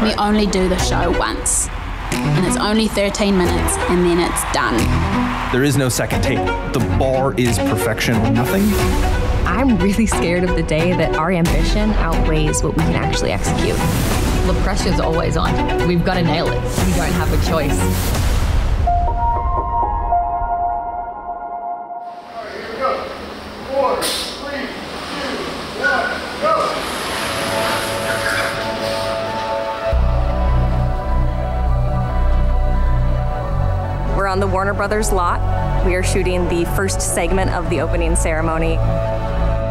We only do the show once, and it's only 13 minutes, and then it's done. There is no second take. The bar is perfection or nothing. I'm really scared of the day that our ambition outweighs what we can actually execute. The pressure's always on. We've got to nail it. We don't have a choice. All right, here we go. 4, 3, 2, 1, go! We're on the Warner Brothers lot. We are shooting the first segment of the opening ceremony.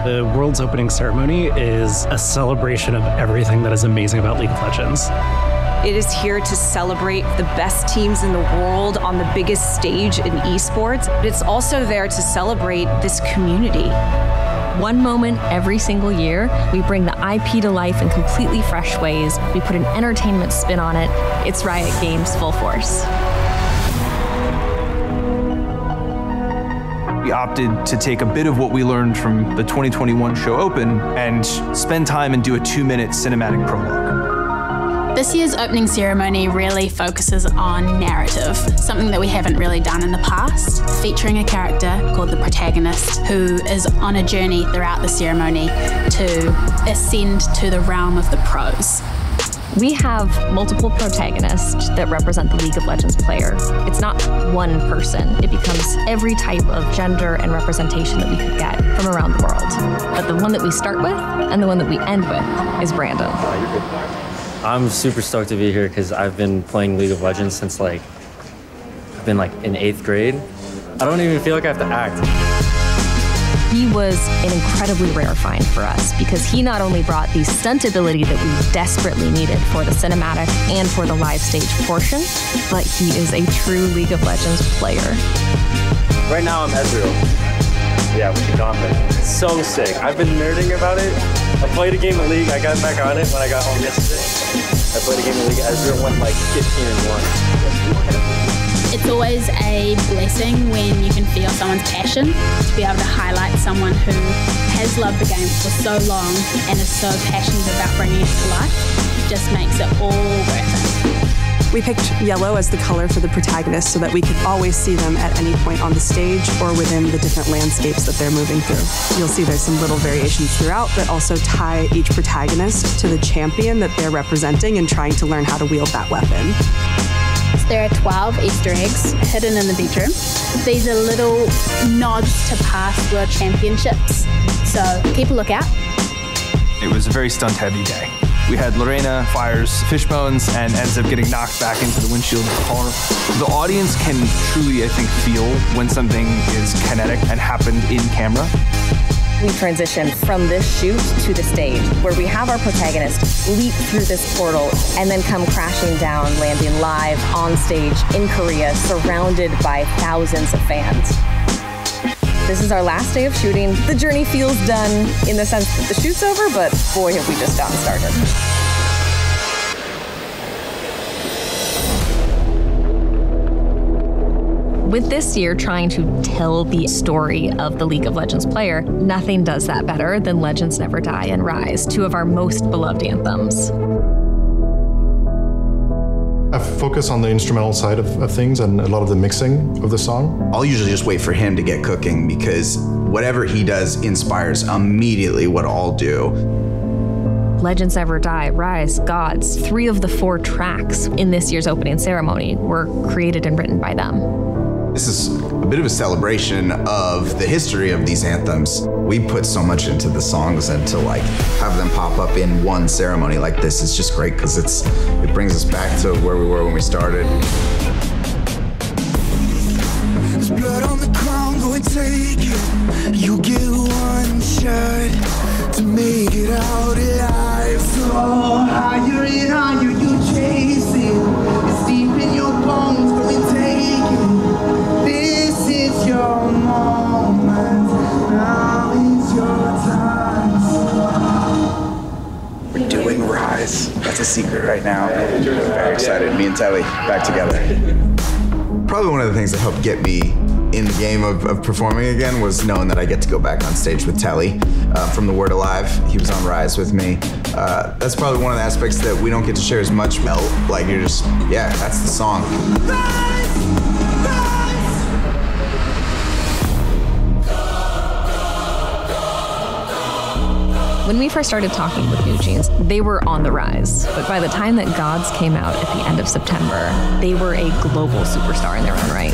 The world's opening ceremony is a celebration of everything that is amazing about League of Legends. It is here to celebrate the best teams in the world on the biggest stage in esports. But it's also there to celebrate this community. One moment every single year, we bring the IP to life in completely fresh ways. We put an entertainment spin on it. It's Riot Games full force. We opted to take a bit of what we learned from the 2021 show open and spend time and do a 2-minute cinematic prologue. This year's opening ceremony really focuses on narrative, something that we haven't really done in the past, featuring a character called the protagonist who is on a journey throughout the ceremony to ascend to the realm of the pros. We have multiple protagonists that represent the League of Legends player. It's not one person. It becomes every type of gender and representation that we could get from around the world. But the one that we start with and the one that we end with is Brandon. I'm super stoked to be here because I've been playing League of Legends since I've been in 8th grade. I don't even feel like I have to act. He was an incredibly rare find for us because he not only brought the stunt ability that we desperately needed for the cinematic and for the live stage portion, but he is a true League of Legends player. Right now I'm Ezreal. Yeah, with the gauntlet. So sick. I've been nerding about it. I played a game of League. I got back on it when I got home yesterday. I played a game of League. Ezreal went 15-1. It's always a blessing when you can feel someone's passion, to be able to highlight someone who has loved the game for so long and is so passionate about bringing it to life. It just makes it all worth it. We picked yellow as the color for the protagonist so that we could always see them at any point on the stage or within the different landscapes that they're moving through. You'll see there's some little variations throughout that also tie each protagonist to the champion that they're representing and trying to learn how to wield that weapon. There are 12 Easter eggs hidden in the bedroom. These are little nods to past world championships, so keep a lookout. It was a very stunt-heavy day. We had Lorena fires Fishbones and ends up getting knocked back into the windshield of the car. The audience can truly, I think, feel when something is kinetic and happened in camera. We transition from this shoot to the stage, where we have our protagonist leap through this portal and then come crashing down, landing live on stage in Korea, surrounded by thousands of fans. This is our last day of shooting. The journey feels done in the sense that the shoot's over, but boy, have we just gotten started. With this year trying to tell the story of the League of Legends player, nothing does that better than Legends Never Die and Rise, two of our most beloved anthems. I focus on the instrumental side of things and a lot of the mixing of the song. I'll usually just wait for him to get cooking because whatever he does inspires immediately what I'll do. Legends Never Die, Rise, Gods, 3 of the 4 tracks in this year's opening ceremony were created and written by them. This is a bit of a celebration of the history of these anthems. We put so much into the songs, and to have them pop up in one ceremony like this is just great because it brings us back to where we were when we started. There's blood on the ground, go and take it. You get one shot to make it out alive. So higher and higher you chase it. It's deep in your bones, go and take it. This is your moment, now is your time. We're doing Rise. That's a secret right now. Very excited. Me and Telly back together. Probably one of the things that helped get me in the game of performing again was knowing that I get to go back on stage with Telly from The Word Alive. He was on Rise with me. That's probably one of the aspects that we don't get to share as much. Like you're just, yeah, that's the song. When we first started talking with New Jeans, they were on the rise. But by the time that Gods came out at the end of September, they were a global superstar in their own right.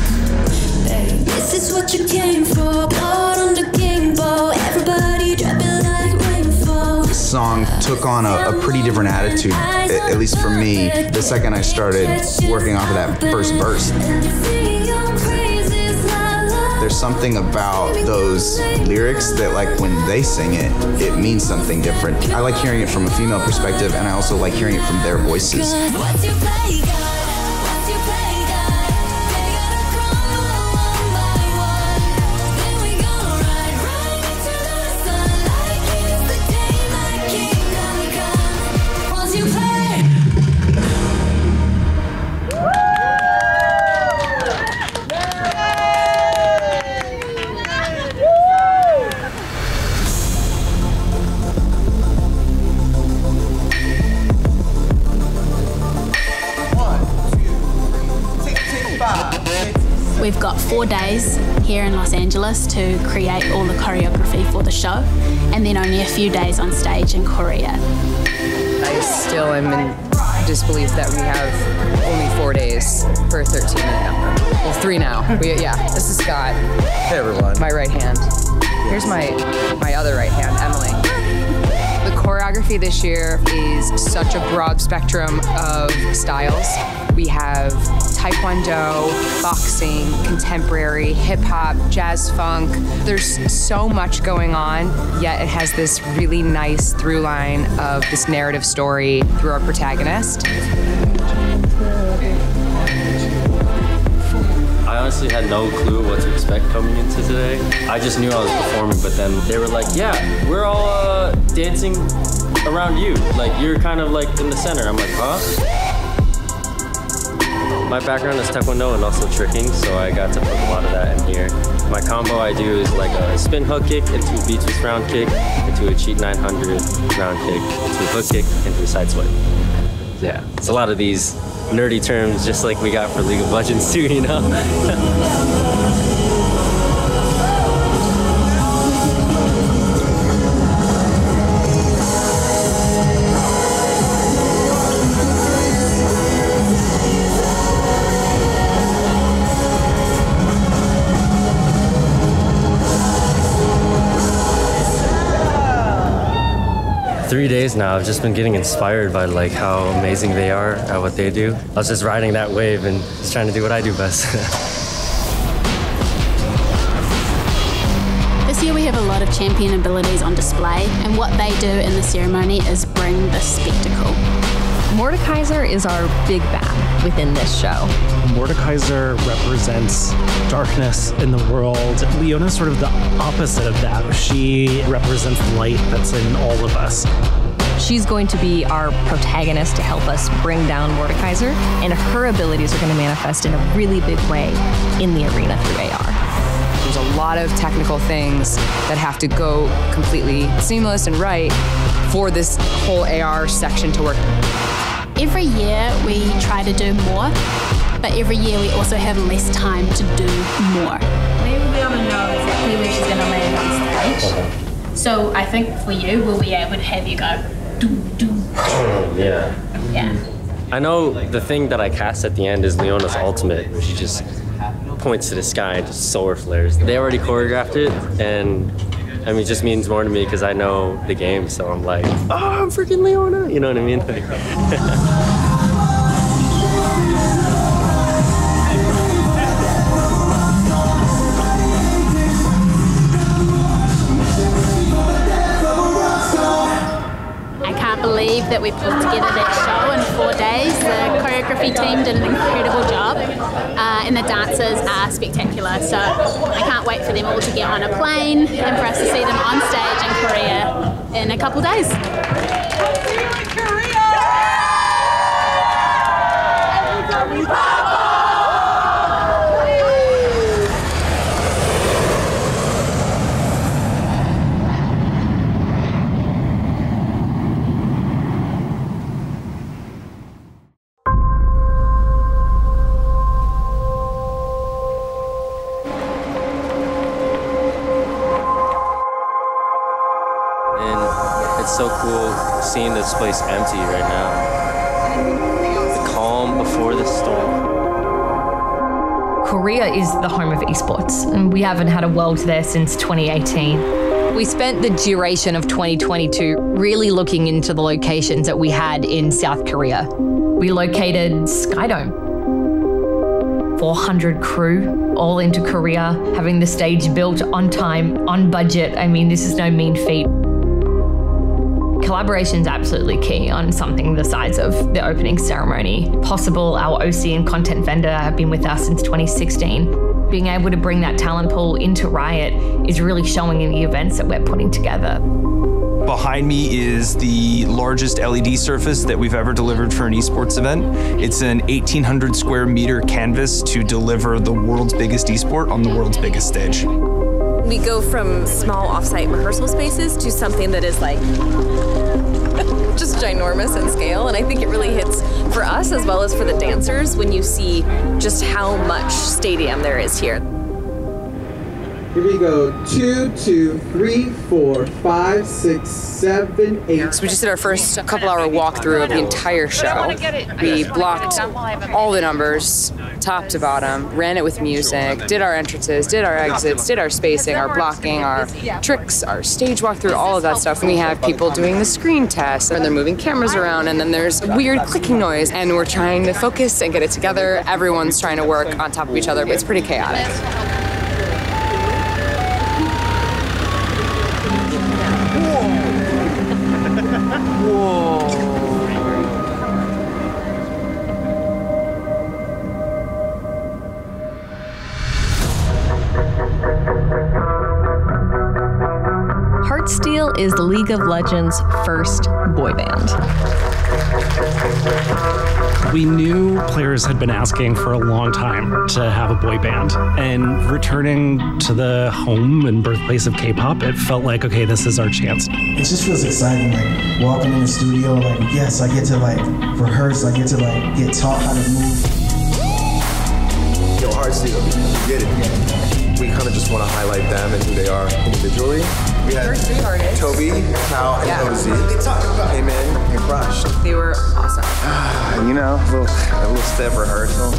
This is what you came for, caught on the game ball, everybody dropping like rainfall. This song took on a pretty different attitude, at least for me, the second I started working off of that first verse. There's something about those lyrics that, like, when they sing it, it means something different. I like hearing it from a female perspective, and I also like hearing it from their voices. We've got 4 days here in Los Angeles to create all the choreography for the show, and then only a few days on stage in Korea. I still am in disbelief that we have only 4 days for a 13-minute number. Well, 3 now. This is Scott. Hey, everyone. My right hand. Here's my other right hand, Emily. The choreography this year is such a broad spectrum of styles. We have taekwondo, boxing, contemporary, hip-hop, jazz funk. There's so much going on, yet it has this really nice through line of this narrative story through our protagonist. I honestly had no clue what to expect coming into today. I just knew I was performing, but then they were like, yeah, we're all dancing around you. Like, you're kind of like in the center. I'm like, huh? My background is taekwondo and also tricking, so I got to put a lot of that in here. My combo I do is like a spin hook kick into a B-twist round kick, into a cheat 900 round kick, into a hook kick, into a side swipe. Yeah, it's a lot of these nerdy terms, just like we got for League of Legends too, you know? 3 days now, I've just been getting inspired by like how amazing they are at what they do. I was just riding that wave and just trying to do what I do best. This year we have a lot of champion abilities on display, and what they do in the ceremony is bring the spectacle. Mordekaiser is our big bad within this show. Mordekaiser represents darkness in the world. Leona's sort of the opposite of that. She represents light that's in all of us. She's going to be our protagonist to help us bring down Mordekaiser, and her abilities are going to manifest in a really big way in the arena through AR. There's a lot of technical things that have to go completely seamless and right for this whole AR section to work. Every year we try to do more, but every year we also have less time to do more. We will be able to know exactly where she's going to land on stage. So I think for you, we'll be able to have you go, do, do. Yeah. Yeah. I know the thing that I cast at the end is Leona's ultimate. She just points to the sky and just solar flares. They already choreographed it, and I mean, it just means more to me because I know the game, so I'm like, oh, I'm freaking Leona, you know what I mean? I can't believe that we put together that show in 4 days. The choreography team did an incredible job, and the dancers are spectacular. So I can't wait for them all to get on a plane and for us to see them on stage in Korea in a couple days. seeing this place empty right now. The calm before the storm. Korea is the home of esports, and we haven't had a Worlds there since 2018. We spent the duration of 2022 really looking into the locations that we had in South Korea. We located Skydome. 400 crew all into Korea, having the stage built on time, on budget. I mean, this is no mean feat. Collaboration is absolutely key on something the size of the opening ceremony. Possible, our OC and content vendor have been with us since 2016. Being able to bring that talent pool into Riot is really showing in the events that we're putting together. Behind me is the largest LED surface that we've ever delivered for an esports event. It's an 1,800 square meter canvas to deliver the world's biggest esport on the world's biggest stage. We go from small offsite rehearsal spaces to something that is like just ginormous in scale, and I think it really hits for us as well as for the dancers when you see just how much stadium there is here. Here we go, 2, 2, 3, 4, 5, 6, 7, 8. So we just did our first couple-hour walkthrough of the entire show. We blocked all the numbers, top to bottom, ran it with music, did our entrances, did our exits, did our spacing, our blocking, our tricks, our stage walkthrough, all of that stuff. And we have people doing the screen test, and they're moving cameras around, and then there's weird clicking noise, and we're trying to focus and get it together. Everyone's trying to work on top of each other, but it's pretty chaotic. Heartsteel is League of Legends' first boy band. We knew players had been asking for a long time to have a boy band, and returning to the home and birthplace of K-pop, it felt like, okay, this is our chance. It just feels exciting, like walking in the studio, like, yes, I get to like rehearse, I get to like get taught how to move. Yo, Heartsteel, you get it. We kind of just want to highlight them and who they are individually. We had Toby, Cal, and Ozzy. They came in and crushed. They were awesome. You know, a little step rehearsal.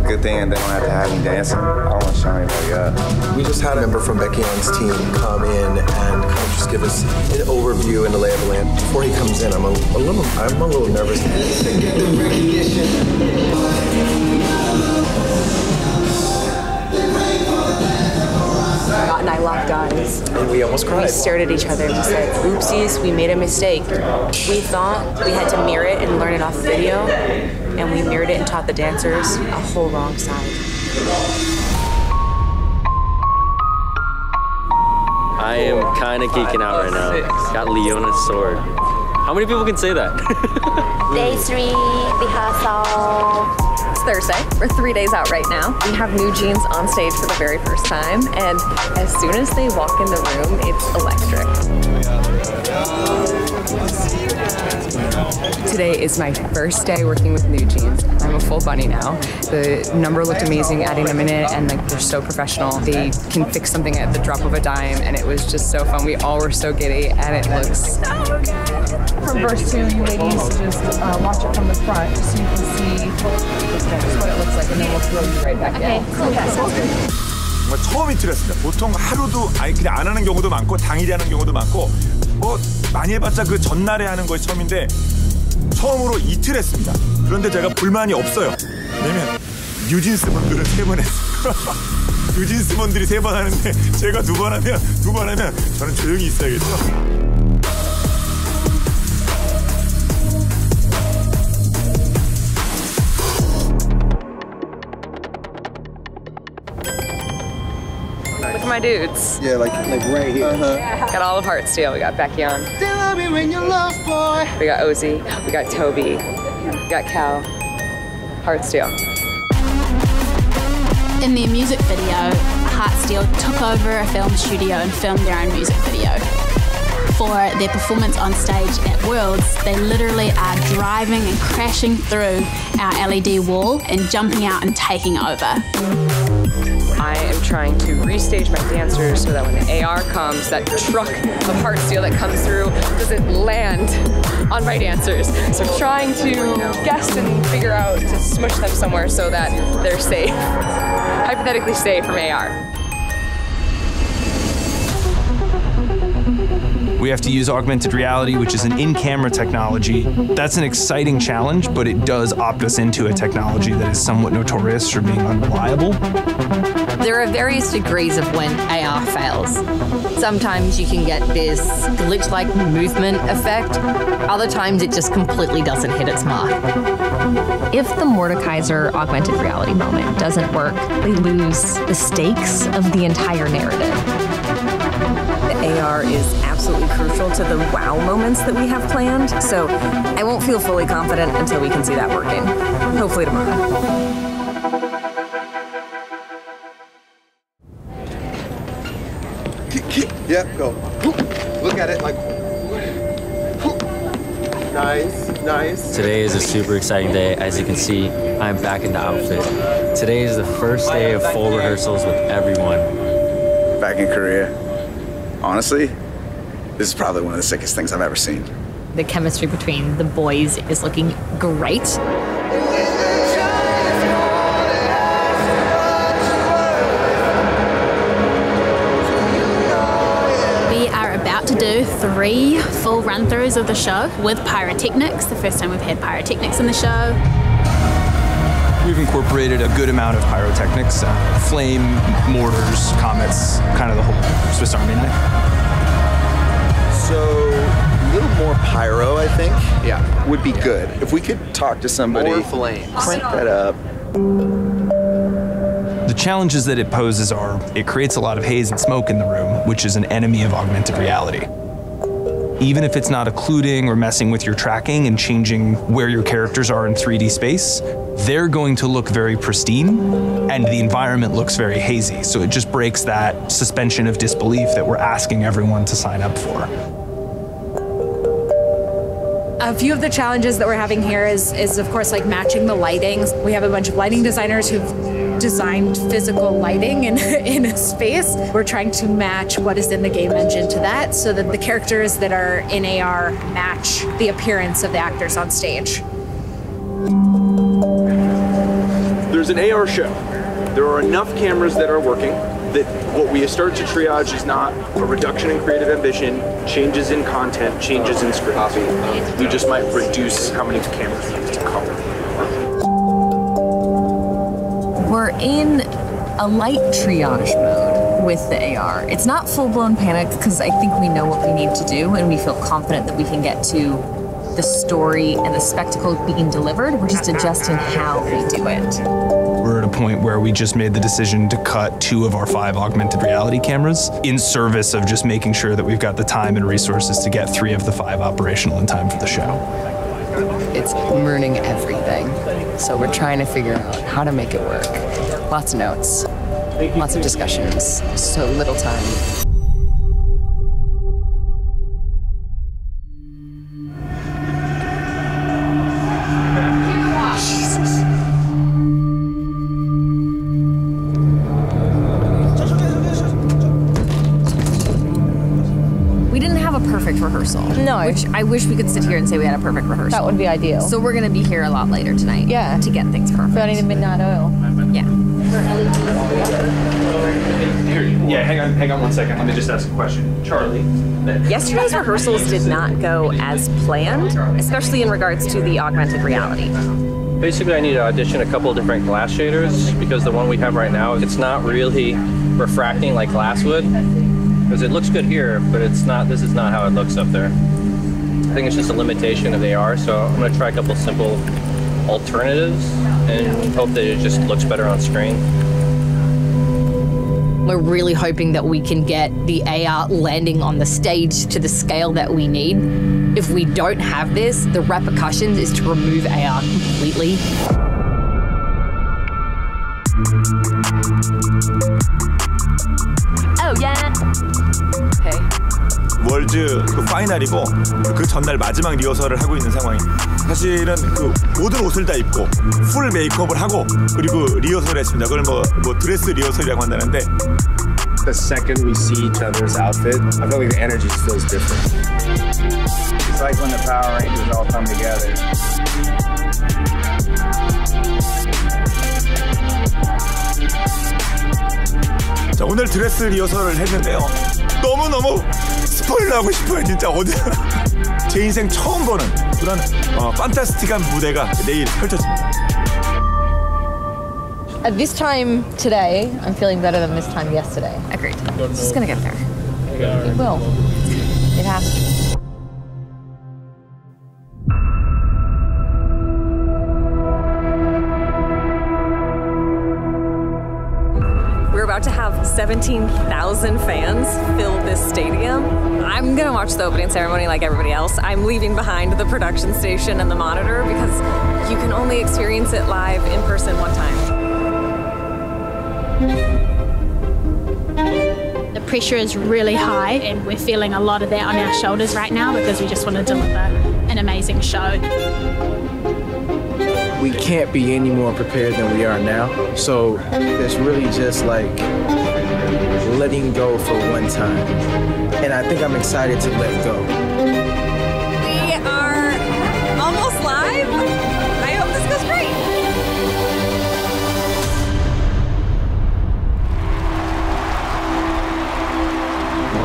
Good thing they don't have to have me dancing. I don't want to show anybody up. We just had a member from Becky Young's team come in and kind of just give us an overview and the lay of the land. Before he comes in, I'm a little nervous. Scott and I locked eyes. And we almost cried. We stared at each other and we said, oopsies, we made a mistake. We thought we had to mirror it and learn it off video, and we mirrored it and taught the dancers a whole wrong side. I am kind of geeking out right now. Got Leona's sword. How many people can say that? Day 3 rehearsal. It's Thursday. We're 3 days out right now. We have New Jeans on stage for the very first time, and as soon as they walk in the room, it's electric. Today is my first day working with New Jeans. I'm a full bunny now. The number looked amazing, adding them in it, and like they're so professional. They can fix something at the drop of a dime, and it was just so fun. We all were so giddy, and it looks so good. From verse 2, you ladies just watch it from the front so you can see just what it looks like, and then we'll throw you right back in. Cool. 정말 처음 이틀했습니다. 보통 하루도 그냥 안 하는 경우도 많고 당일에 하는 경우도 많고 뭐 많이 해봤자 그 전날에 하는 것이 처음인데 처음으로 이틀 했습니다. 그런데 제가 불만이 없어요. 왜냐면 뉴진스 분들은 3번 했어요. 뉴진스 분들이 3번 하는데 제가 2번 하면 저는 조용히 있어야겠죠. Look at my dudes. Yeah, like right here. Got all of Heartsteel. We got Baekhyun. We got Ozzy. We got Toby. We got Cal. Heartsteel. In their music video, Heartsteel took over a film studio and filmed their own music video. for their performance on stage at Worlds, they literally are driving and crashing through our LED wall and jumping out and taking over. I am trying to restage my dancers so that when the AR comes, that truck of heart steel that comes through doesn't land on my dancers. So I'm trying to guess and figure out to smush them somewhere so that they're safe, hypothetically safe from AR. We have to use augmented reality, which is an in-camera technology. That's an exciting challenge, but it does opt us into a technology that is somewhat notorious for being unreliable. There are various degrees of when AR fails. Sometimes you can get this glitch-like movement effect. Other times it just completely doesn't hit its mark. If the Mordekaiser augmented reality moment doesn't work, we lose the stakes of the entire narrative. The AR is absolutely crucial to the wow moments that we have planned, so I won't feel fully confident until we can see that working. Hopefully tomorrow. Yep, go. Look at it like. Nice, nice. Today is a super exciting day. As you can see, I'm back in the outfit. Today is the first day of full rehearsals with everyone. Back in Korea, honestly, this is probably one of the sickest things I've ever seen. The chemistry between the boys is looking great. To do 3 full run-throughs of the show with pyrotechnics. The first time we've had pyrotechnics in the show. We've incorporated a good amount of pyrotechnics, flame, mortars, comets, kind of the whole Swiss Army knife. So a little more pyro, I think, would be good. If we could talk to somebody, more flames. Crank that up. The challenges that it poses are, it creates a lot of haze and smoke in the room, which is an enemy of augmented reality. Even if it's not occluding or messing with your tracking and changing where your characters are in 3D space, they're going to look very pristine and the environment looks very hazy. So it just breaks that suspension of disbelief that we're asking everyone to sign up for. A few of the challenges that we're having here is of course like matching the lighting. We have a bunch of lighting designers who've designed physical lighting in a space. We're trying to match what is in the game engine to that so that the characters that are in AR match the appearance of the actors on stage. There's an AR show. There are enough cameras that are working that what we start to triage is not a reduction in creative ambition, changes in content, changes in script. We just might reduce how many cameras we use to cover. We're in a light triage mode with the AR. It's not full-blown panic because I think we know what we need to do and we feel confident that we can get to the story and the spectacle being delivered. We're just adjusting how we do it. We're at a point where we just made the decision to cut 2 of our 5 augmented reality cameras in service of just making sure that we've got the time and resources to get 3 of the 5 operational in time for the show. It's learning everything. So we're trying to figure out how to make it work. Lots of notes, lots of discussions, so little time. Rehearsal. No. Which I wish we could sit here and say we had a perfect rehearsal. That would be ideal. So we're going to be here a lot later tonight. Yeah. To get things perfect. Burning the midnight oil. Yeah. Yeah, hang on one second. Let me just ask a question. Charlie. Yesterday's rehearsals did not go as planned, especially in regards to the augmented reality. Basically, I need to audition a couple of different glass shaders because the one we have right now, it's not really refracting like glass would. Because it looks good here, but it's not. This is not how it looks up there. I think it's just a limitation of AR, so I'm going to try a couple simple alternatives and hope that it just looks better on screen. We're really hoping that we can get the AR landing on the stage to the scale that we need. If we don't have this, the repercussions is to remove AR completely. Oh yeah. Hey. 월즈 그 파이널이고 그 전날 마지막 리허설을 하고 있는 상황이 사실은 그 모든 옷을 다 입고 풀 메이크업을 하고 그리고 리허설을 했습니다. 그걸 뭐 드레스 리허설이라고 한다는데 The second we see each other's outfit, I feel like the energy feels different. It's like when the Power Rangers all come together. 자, 오늘 드레스 리허설을 했는데요. 너무너무 스포일러하고 싶어요. 진짜 어디 제 인생 처음 보는 그런 판타스틱한 무대가 내일 펼쳐집니다. At this time today, I'm feeling better than this time yesterday. Agreed. It's just gonna get there. It will. It has to. We're about to have 17,000 fans fill this stadium. I'm gonna watch the opening ceremony like everybody else. I'm leaving behind the production station and the monitor because you can only experience it live in person one time. The pressure is really high and we're feeling a lot of that on our shoulders right now because we just want to deliver an amazing show. We can't be any more prepared than we are now. So it's really just like letting go for one time. And I think I'm excited to let go. We are almost live. I hope this goes great.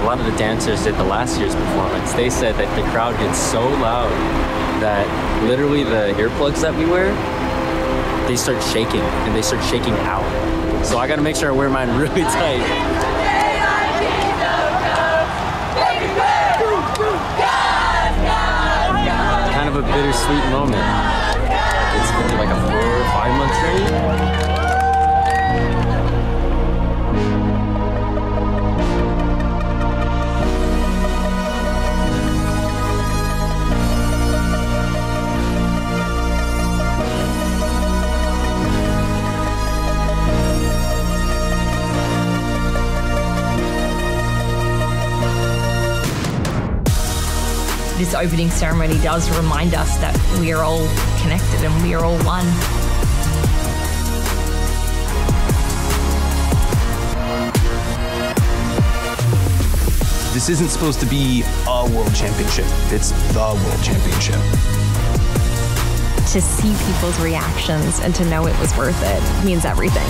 A lot of the dancers did the last year's performance. They said that the crowd gets so loud that literally the earplugs that we wear, they start shaking and they start shaking out. So I gotta make sure I wear mine really tight. Kind of a bittersweet moment. It's been like a 4 or 5 month journey. This opening ceremony does remind us that we are all connected and we are all one. This isn't supposed to be a world championship. It's the world championship. To see people's reactions and to know it was worth it means everything.